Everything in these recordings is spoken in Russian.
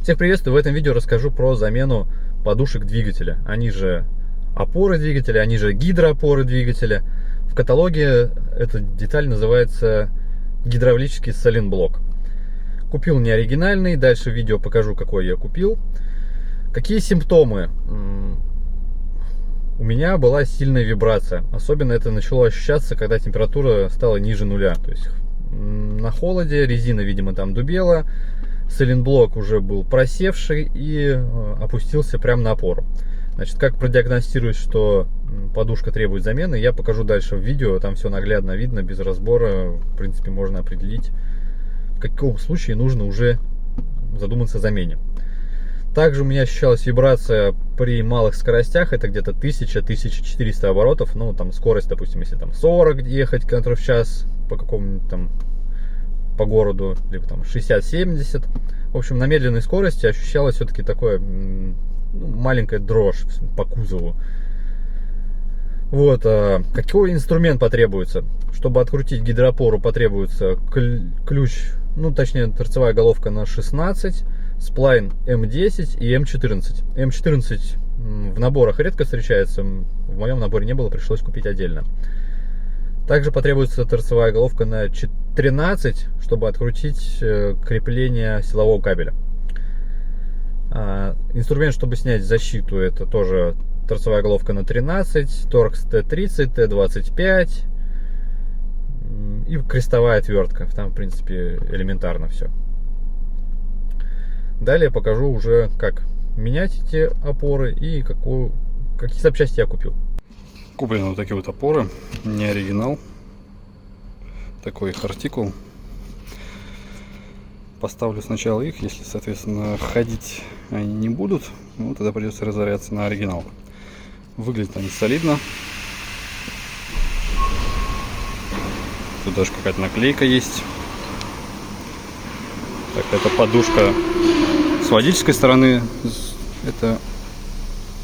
Всех приветствую! В этом видео расскажу про замену подушек двигателя. Они же опоры двигателя, они же гидроопоры двигателя. В каталоге эта деталь называется гидравлический сайлентблок. Купил не оригинальный, дальше в видео покажу, какой я купил. Какие симптомы? У меня была сильная вибрация. Особенно это начало ощущаться, когда температура стала ниже нуля. То есть на холоде резина, видимо, там дубела. Сайлентблок уже был просевший и опустился прямо на опору. Значит, как продиагностировать, что подушка требует замены, я покажу дальше в видео. Там все наглядно видно, без разбора. В принципе, можно определить, в каком случае нужно уже задуматься о замене. Также у меня ощущалась вибрация при малых скоростях. Это где-то 1000-1400 оборотов. Ну, там скорость, допустим, если там 40 ехать км в час по какому-нибудь там по городу, либо там 60-70. В общем, на медленной скорости ощущалась все-таки такое маленькая дрожь по кузову. Вот, какой инструмент потребуется? Чтобы открутить гидроопору, потребуется ключ, ну, точнее, торцевая головка на 16, сплайн М10 и М14. М14 в наборах редко встречается, в моем наборе не было, пришлось купить отдельно. Также потребуется торцевая головка на 13, чтобы открутить крепление силового кабеля. Инструмент, чтобы снять защиту, это тоже торцевая головка на 13, торкс Т30, Т25 и крестовая отвертка. Там, в принципе, элементарно все. Далее покажу уже, как менять эти опоры и какие запчасти я купил. Куплены вот такие вот опоры, не оригинал, такой их артикул. Поставлю сначала их, если, соответственно, ходить они не будут, ну, тогда придется разоряться на оригинал. Выглядят они солидно. Тут даже какая-то наклейка есть. Так, это подушка с водительской стороны. Это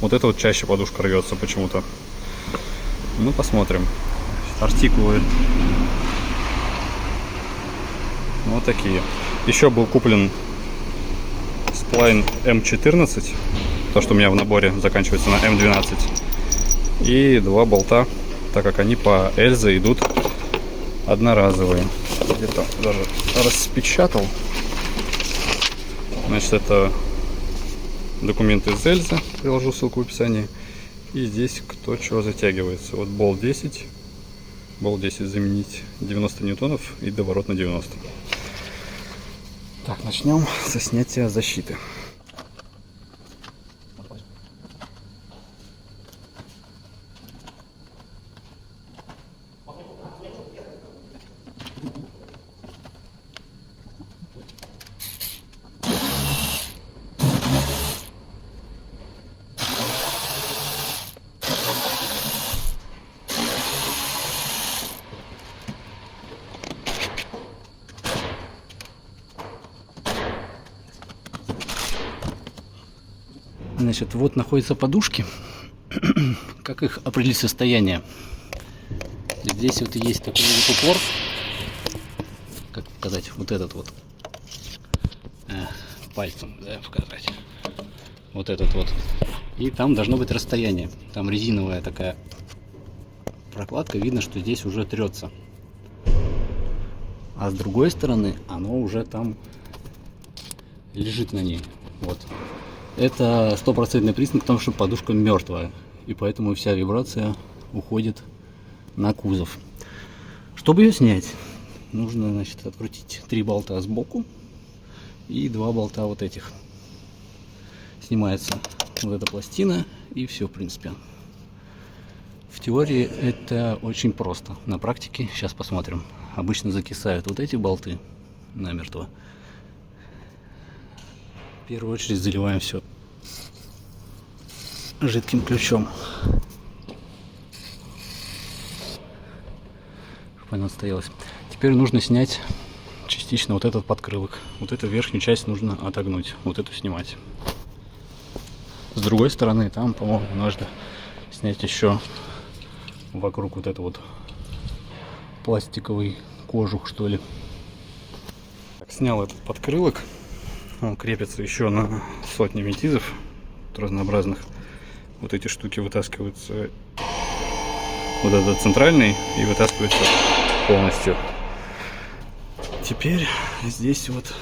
вот эта вот чаще подушка рвется почему-то. Ну, посмотрим. Артикулы вот такие. Еще был куплен сплайн М14, то, что у меня в наборе заканчивается на М12. И два болта, так как они по Эльзе идут одноразовые. Где-то даже распечатал. Значит, это документы из Эльзы, приложу ссылку в описании. И здесь кто чего затягивается. Вот болт 10. Болт 10 заменить 90 ньютонов и доворот на 90. Так, начнем со снятия защиты. Значит, вот находятся подушки. Как их определить состояние? Здесь вот есть такой вот упор. Как показать? Вот этот вот. Пальцем, да, показать. Вот этот вот. И там должно быть расстояние. Там резиновая такая прокладка. Видно, что здесь уже трется. А с другой стороны, оно уже там лежит на ней. Вот. Это стопроцентный признак того, что подушка мертвая, и поэтому вся вибрация уходит на кузов. Чтобы ее снять, нужно, значит, открутить 3 болта сбоку и 2 болта вот этих. Снимается вот эта пластина, и все, в принципе. В теории это очень просто. На практике сейчас посмотрим. Обычно закисают вот эти болты намертво. В первую очередь заливаем все жидким ключом, чтобы она отстоялась. Теперь нужно снять частично вот этот подкрылок. Вот эту верхнюю часть нужно отогнуть, вот эту снимать. С другой стороны, там, по-моему, нужно снять еще вокруг вот это вот пластиковый кожух, что ли. Так, снял этот подкрылок. Он крепится еще на сотни метизов разнообразных. Вот эти штуки вытаскиваются, вот этот центральный, и вытаскивается полностью. Теперь здесь вот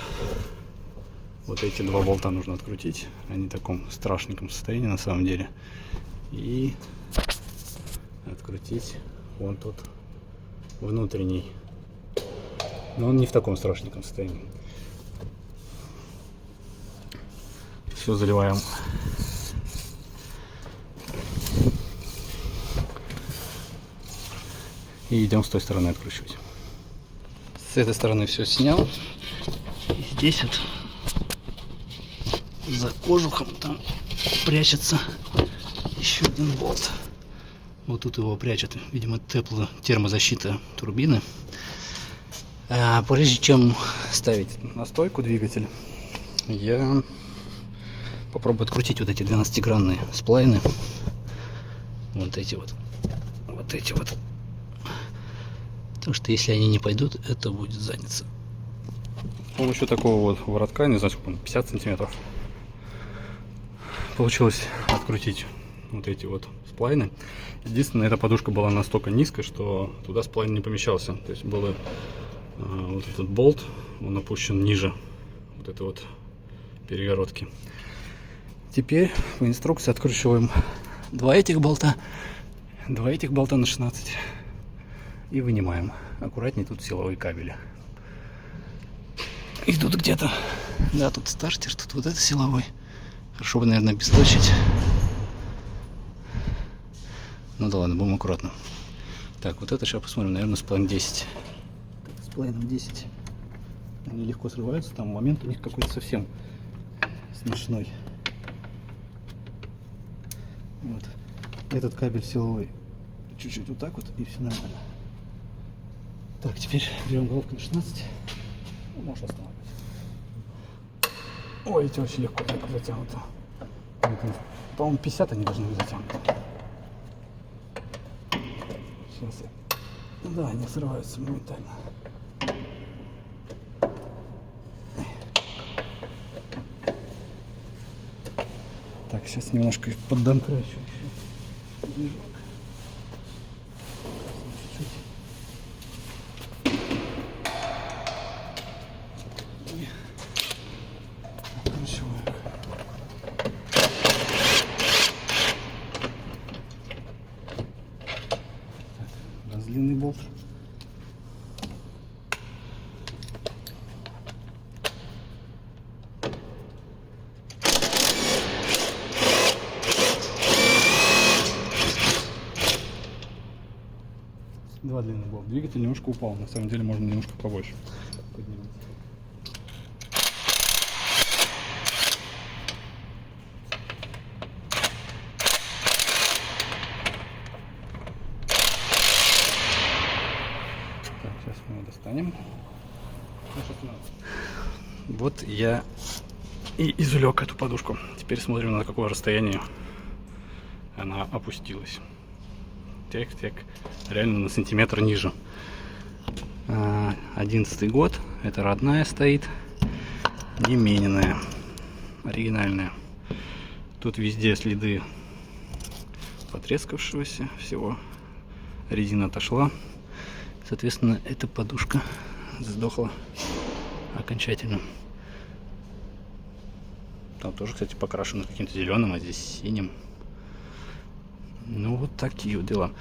эти два болта нужно открутить. Они в таком страшненьком состоянии на самом деле. И открутить вон тот внутренний. Но он не в таком страшненьком состоянии. Все заливаем. И идем с той стороны откручивать. С этой стороны все снял. И здесь вот за кожухом там прячется еще один болт. Вот тут его прячет, видимо, термозащита турбины. А прежде чем ставить на стойку двигатель, я попробую открутить вот эти 12-гранные сплайны. Вот эти вот. Потому что если они не пойдут, это будет задница. С помощью такого вот воротка, не знаю, сколько он, 50 сантиметров, получилось открутить вот эти вот сплайны. Единственное, эта подушка была настолько низкой, что туда сплайн не помещался. То есть был вот этот болт, он опущен ниже вот этой вот перегородки. Теперь по инструкции откручиваем два этих болта на 16 и вынимаем. Аккуратнее, тут силовые кабели. И тут где-то, да, тут стартер, тут вот это силовой. Хорошо бы, наверное, обесточить. Ну да ладно, будем аккуратно. Так, вот это сейчас посмотрим, наверное, сплайн 10. С плайном 10. Они легко срываются, там момент у них какой-то совсем смешной. Вот. Этот кабель силовой чуть-чуть вот так вот, и все нормально. Так, теперь берем головку на 16. Можешь остановить. Ой, эти очень легко так затянуто. По-моему, 50 они должны быть затянуты. Сейчас я... Да, они срываются моментально. Так, сейчас немножко поддамкрачу еще движок. Чуть-чуть. И откручиваю. Раз длинный болт. Два длинных болта. Двигатель немножко упал. На самом деле можно немножко побольше поднимать. Так, сейчас мы его достанем. Вот я и извлек эту подушку. Теперь смотрим, на какое расстояние она опустилась. Так, реально на сантиметр ниже. 11-й год, это родная стоит, не мененная, оригинальная. Тут везде следы потрескавшегося всего, резина отошла, соответственно, эта подушка сдохла окончательно. Там тоже, кстати, покрашено каким-то зеленым, а здесь синим. Ну, вот такие вот дела.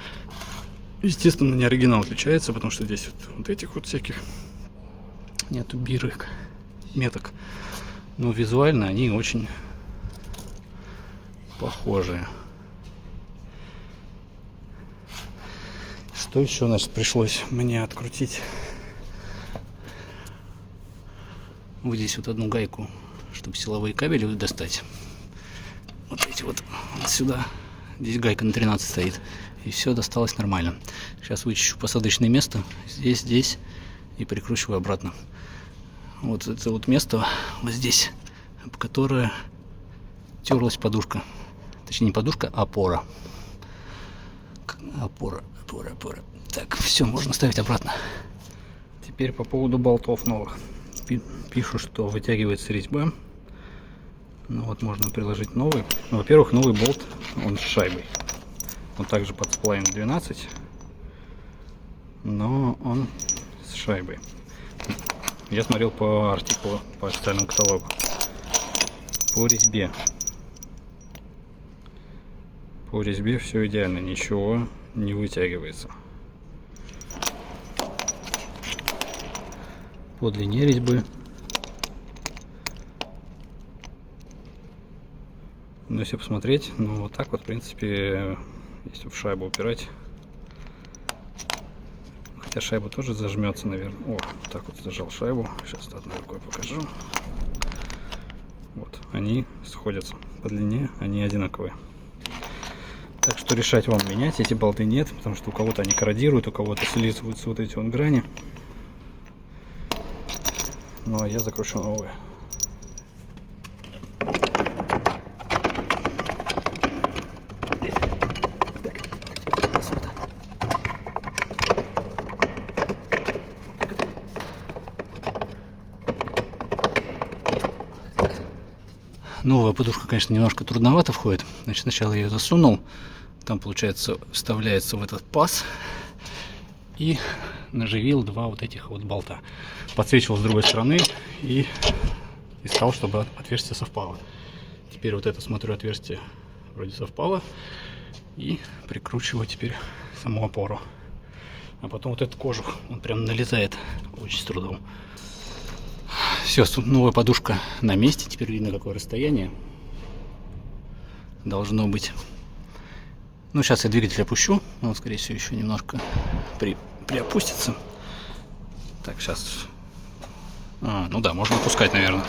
Естественно, не оригинал отличается, потому что здесь вот этих вот всяких нету бирок, меток. Но визуально они очень похожие. Что еще, значит, пришлось мне открутить? Вот здесь вот одну гайку, чтобы силовые кабели достать. Вот эти вот сюда. Здесь гайка на 13 стоит. И все досталось нормально. Сейчас вычищу посадочное место. Здесь. И прикручиваю обратно. Вот это вот место. Вот здесь. Об которое терлась подушка. Точнее, не подушка, а опора. Опора. Так, все, можно ставить обратно. Теперь по поводу болтов новых. Пишу, что вытягивается резьба Ну вот можно приложить новый. Ну, во-первых, новый болт, он с шайбой. Он также под сплайн 12, но он с шайбой. Я смотрел по артикулу, по официальному каталогу. По резьбе. По резьбе все идеально, ничего не вытягивается. По длине резьбы. Но если посмотреть, ну вот так вот, в принципе, если в шайбу упирать, хотя шайба тоже зажмется, наверное. О, так вот зажал шайбу. Сейчас одной рукой покажу. Вот, они сходятся по длине, они одинаковые. Так что решать вам, менять эти болты нет, потому что у кого-то они корродируют, у кого-то слизываются вот эти вот грани. Ну а я закручу новые. Новая подушка, конечно, немножко трудновато входит. Значит, сначала я ее засунул. Там, получается, вставляется в этот паз. И наживил два вот этих вот болта. Подсвечивал с другой стороны и искал, чтобы отверстие совпало. Теперь вот это, смотрю, отверстие вроде совпало. И прикручиваю теперь саму опору. А потом вот этот кожух, он прям налезает очень с трудом. Все, новая подушка на месте. Теперь видно, какое расстояние должно быть. Ну, сейчас я двигатель опущу. Он, скорее всего, еще немножко приопустится. Так, сейчас. Ну да, можно опускать, наверное.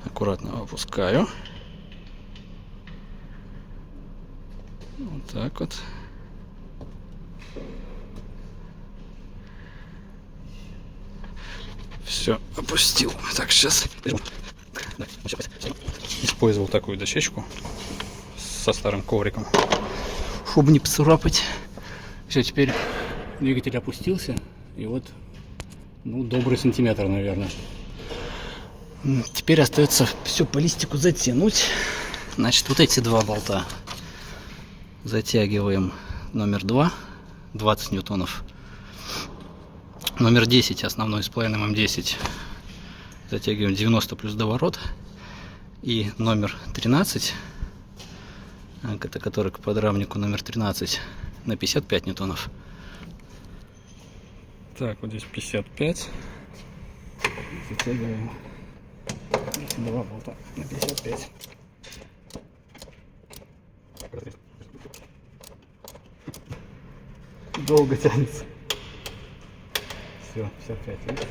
Аккуратно опускаю. Вот так вот. Все, опустил. Так, сейчас. Использовал такую дощечку со старым ковриком, чтобы не поцарапать. Все, теперь двигатель опустился. И вот, ну, добрый сантиметр, наверное. Теперь остается все по листику затянуть. Значит, вот эти два болта затягиваем. Номер 2, 20 ньютонов. Номер 10, основной сплайн М10, затягиваем 90 плюс доворот. И номер 13, это который к подрамнику номер 13, на 55 ньютонов. Так, вот здесь 55. Затягиваем эти два болта на 55. Долго тянется. Все, 55 есть.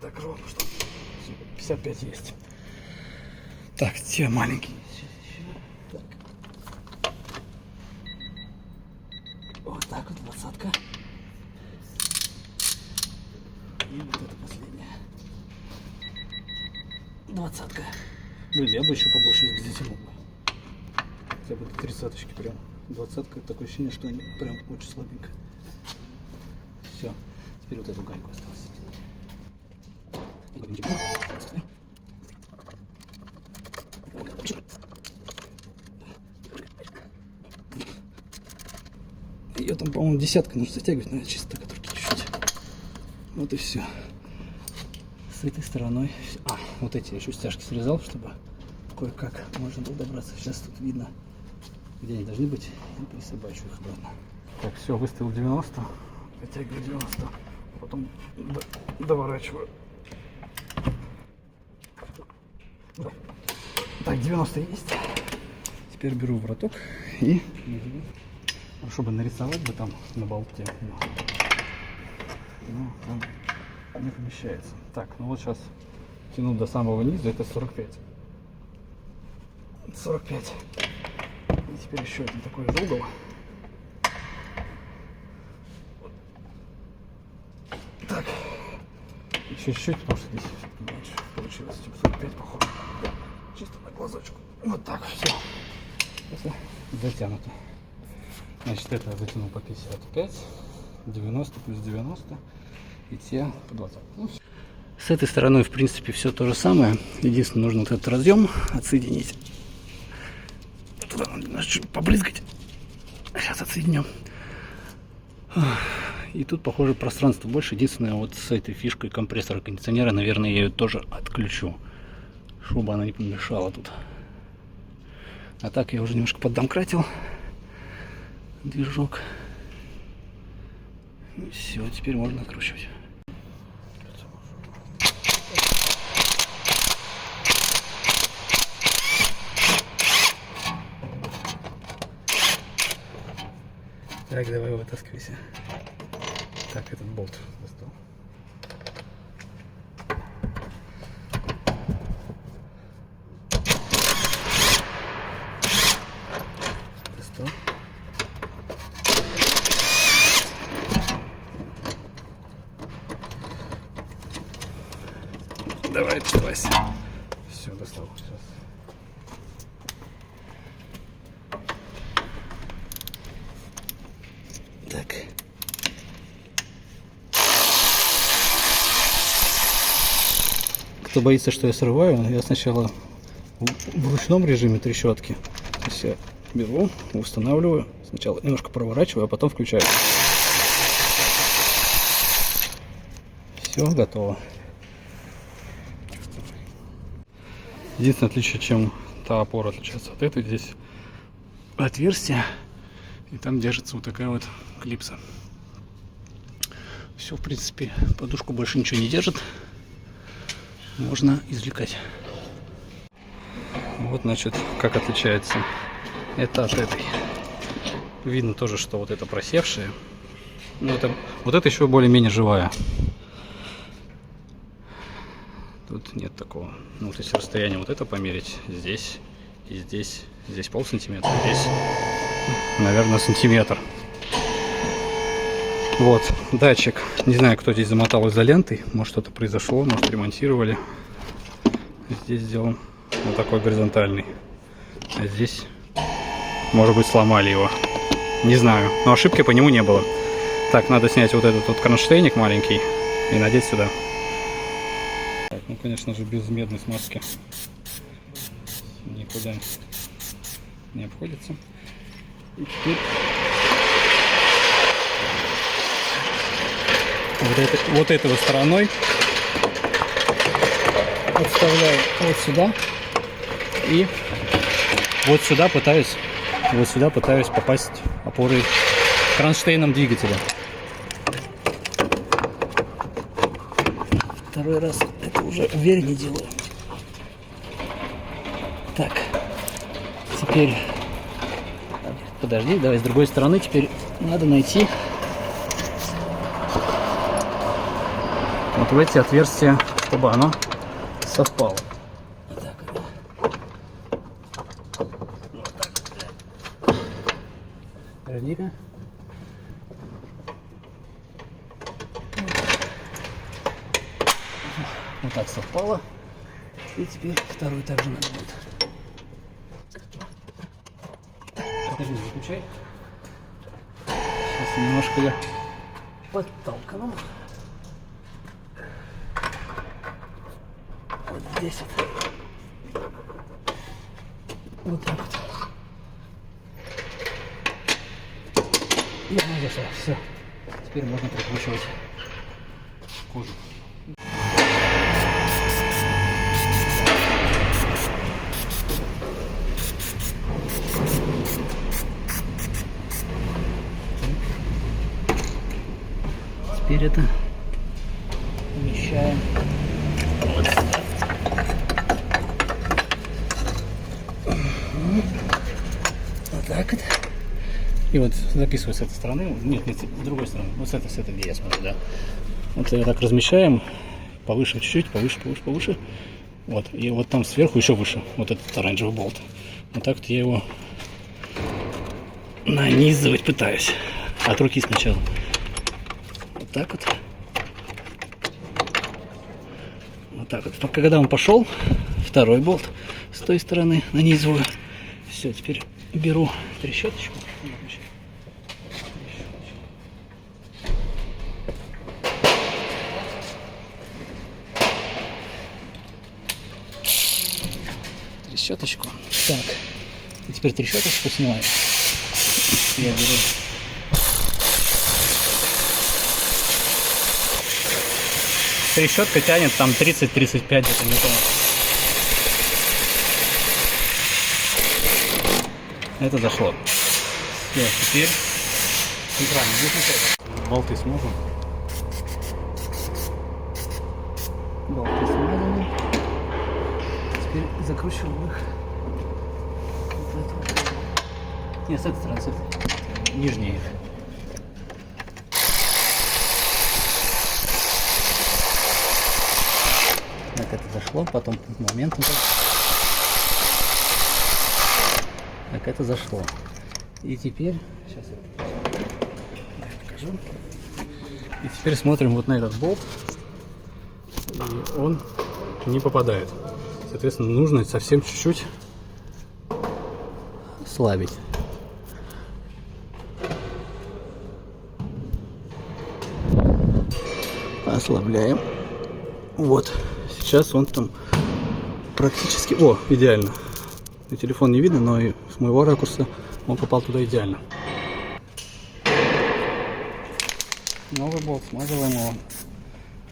Так ровно, что 55 есть. Так, те маленькие. Так. Вот так вот, 20-ка. И вот эта последняя. 20-ка. Блин, я бы еще побольше их затянул бы. Хотя бы 30-очки прям. 20-ка, такое ощущение, что они прям очень слабенько. Все. Теперь вот эту гайку осталось. Ее там, по-моему, десятка нужно затягивать, наверное, чисто только чуть-чуть. Вот и все. С этой стороной. Вот эти еще стяжки срезал, чтобы кое-как можно было добраться. Сейчас тут видно, где они должны быть, и присобачу их обратно. Так, все, выставил 90, вытягиваю 90, потом доворачиваю. Так, 90 есть. Теперь беру вороток и, чтобы нарисовать бы там на болте, но там не помещается. Так, ну вот сейчас тяну до самого низа, это 45. 45. И теперь еще один такой же угол. Так. Еще чуть-чуть, потому что здесь меньше получилось. 45, походу. Чисто на глазочку. Вот так, все. Это затянуто. Значит, это я вытянул по 55. 90 плюс 90. И те по 20. Ну, С этой стороной, в принципе, все то же самое. Единственное, нужно вот этот разъем отсоединить. Туда надо немножко побрызгать. Сейчас отсоединем. И тут, похоже, пространство больше. Единственное, вот с этой фишкой компрессора кондиционера, наверное, я ее тоже отключу, чтобы она не помешала тут. А так я уже немножко поддомкратил движок. И все, теперь можно откручивать. Так, давай вытаскивайся. Так, этот болт достал. Достал. Давай, оставайся. Все, достал. Сейчас. Так. Кто боится, что я срываю, я сначала в ручном режиме трещотки. То есть я беру, устанавливаю, сначала немножко проворачиваю, а потом включаю. Все, готово. Единственное отличие, чем та опора отличается от этой, здесь отверстие, и там держится вот такая вот клипса. Все, в принципе, подушку больше ничего не держит. Можно извлекать. Вот, значит, как отличается это от этой. Видно тоже, что вот это просевшая. Ну, вот это еще более-менее живая. Тут нет такого. Ну, вот если расстояние вот это померить, здесь и здесь. Здесь полсантиметра, здесь, наверное, сантиметр. Вот, датчик. Не знаю, кто здесь замотал изолентой. Может, что-то произошло, может, ремонтировали. Здесь сделан вот такой горизонтальный. А здесь, может быть, сломали его. Не знаю, но ошибки по нему не было. Так, надо снять вот этот вот кронштейник маленький и надеть сюда. Так, ну, конечно же, без медной смазки никуда не обходится. И теперь вот этой вот стороной отставляю вот сюда и вот сюда пытаюсь попасть опорой кронштейном двигателя. Второй раз это уже увереннее делаю. Так, теперь подожди, давай с другой стороны. Теперь надо найти вот в эти отверстия, чтобы оно совпало. Вот так. Вот так. Подожди-ка. Вот так совпало. И теперь второй также надо будет. Подожди, выключай. Сейчас немножко я подтолкну. Вот здесь вот. Вот так вот. И оно зашло. Все. Теперь можно прикручивать кожу. Теперь это помещаем вот сюда. Вот так вот. И вот записываю с этой стороны. Нет, с другой стороны. Вот с этой, где я смотрю, да. Вот ее так размещаем. Повыше чуть-чуть, повыше. Вот. И вот там сверху еще выше. Вот этот оранжевый болт. Вот так вот я его нанизывать пытаюсь. От руки сначала. Вот так вот. Вот так вот. Пока когда он пошел, второй болт с той стороны нанизываю. Все, теперь беру трещоточку. трещоточку. Так, и теперь трещоточку снимаю. Я беру. Трещотка тянет там 30-35 где-то ньютонов. Это зашло. Все, теперь центральный выключатель. Болты сможем. Болты смазаны. Теперь закручиваем их. Нет, с этой стороны, с этой. Нижние их. Так, это зашло, потом моментом. Так, это зашло. И теперь, сейчас я покажу. И теперь смотрим вот на этот болт. И он не попадает. Соответственно, нужно совсем чуть-чуть слабить. Ослабляем. Вот. Сейчас он там практически... О, идеально. На телефон не видно, но и с моего ракурса он попал туда идеально. Новый болт, смазываем его.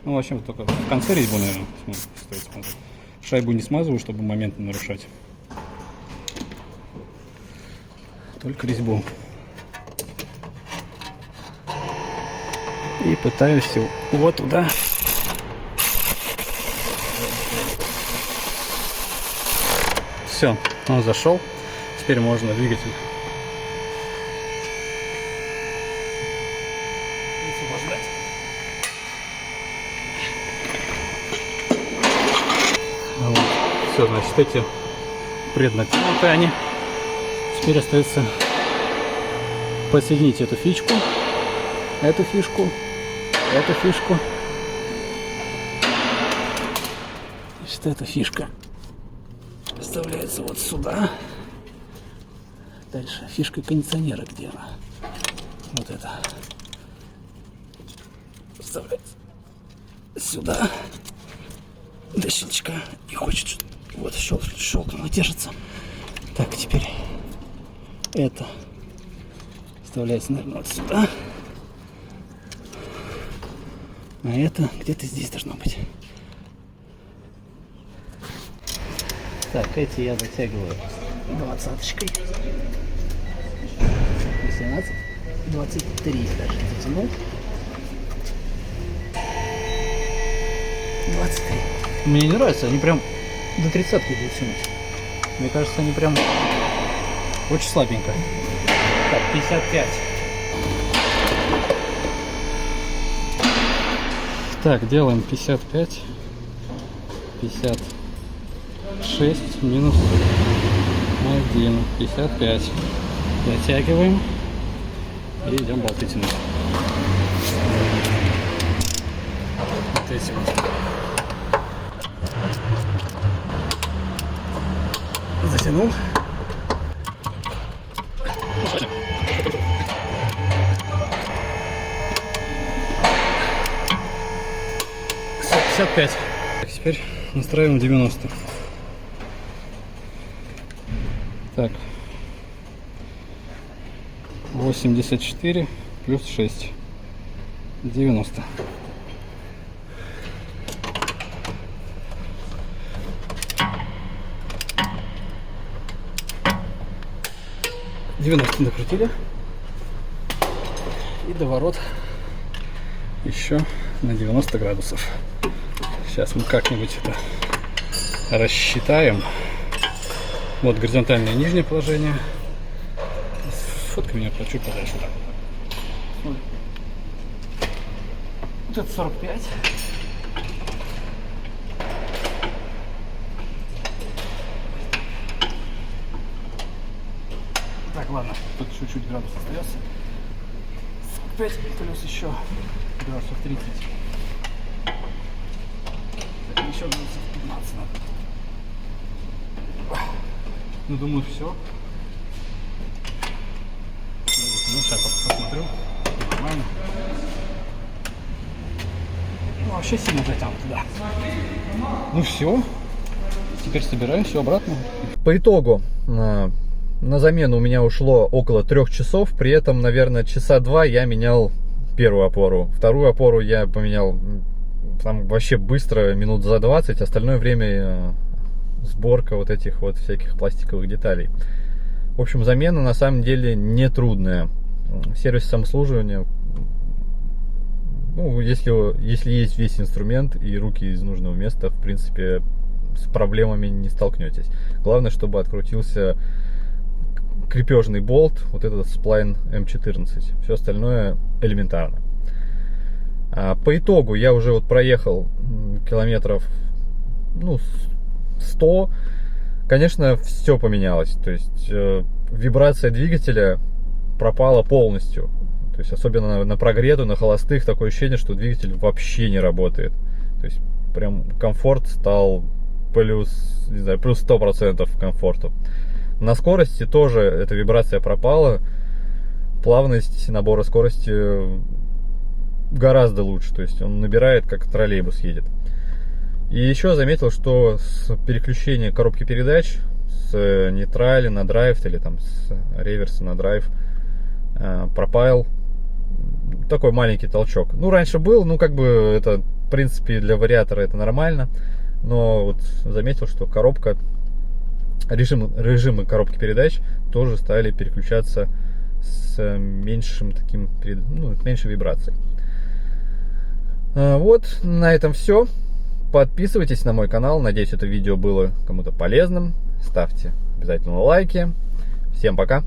Ну, в общем, только в конце резьбу, наверное, стоит смазывать. Шайбу не смазываю, чтобы момент не нарушать. Только резьбу. И пытаюсь его вот туда. Все, он зашел. Теперь можно двигатель освобождать. Вот. Все, значит, эти преднатянуты они. Теперь остается подсоединить эту фишку, эту фишку, эту фишку. Значит, эта фишка вставляется вот сюда. Дальше фишка кондиционера, где она? Вот это. Вставляется сюда. До щелчка. И хочет, вот щелкнуло, держится. Так, теперь это вставляется, наверное, вот сюда. А это где-то здесь должно быть. Так, эти я затягиваю 20-очкой. 18, 23 даже затянул. 23. Мне не нравится, они прям до 30-ки будут тянуть. Мне кажется, они прям очень слабенько. Так, 55. Так, делаем 55. 56 минус 1. 55. Натягиваем. И идем болты тянуть. Вот эти вот. Затянул. Все, 55. Так, теперь настраиваем 90. Так. 84 плюс 6. 90. Накрутили. И доворот еще на 90 градусов. Сейчас мы как-нибудь это рассчитаем. Вот горизонтальное нижнее положение. Фоткай меня чуть подальше. Вот это 45. Так, ладно, тут чуть-чуть градус остается. 5 плюс еще градусов 30. Так, еще градусов 15 надо. Ну, думаю, все. Ну, сейчас посмотрю. Нормально. Ну, вообще сильно затянуто, да. Ну, все. теперь собираю все обратно. По итогу на замену у меня ушло около 3 часов, при этом, наверное, часа 2 я менял первую опору. Вторую опору я поменял там вообще быстро, минут за 20, остальное время сборка вот этих вот всяких пластиковых деталей. В общем, замена на самом деле не трудная. Сервис самообслуживания, ну, если есть весь инструмент и руки из нужного места, в принципе, с проблемами не столкнетесь. Главное, чтобы открутился крепежный болт, вот этот сплайн М14. Все остальное элементарно. По итогу я уже вот проехал километров, ну, 100. Конечно, все поменялось. То есть вибрация двигателя пропала полностью. То есть особенно на прогрету, на холостых, такое ощущение, что двигатель вообще не работает. То есть прям комфорт стал плюс, не знаю, плюс 100% комфорту. На скорости тоже эта вибрация пропала. Плавность набора скорости гораздо лучше. То есть он набирает, как троллейбус едет. И еще заметил, что с переключения коробки передач с нейтрали на драйв или там с реверса на драйв пропал такой маленький толчок. Ну, раньше был, ну, как бы это, в принципе, для вариатора это нормально. Но вот заметил, что режимы коробки передач тоже стали переключаться с меньшим таким, ну, меньшей вибрацией. Вот, на этом все. Подписывайтесь на мой канал. Надеюсь, это видео было кому-то полезным. Ставьте обязательно лайки. Всем пока.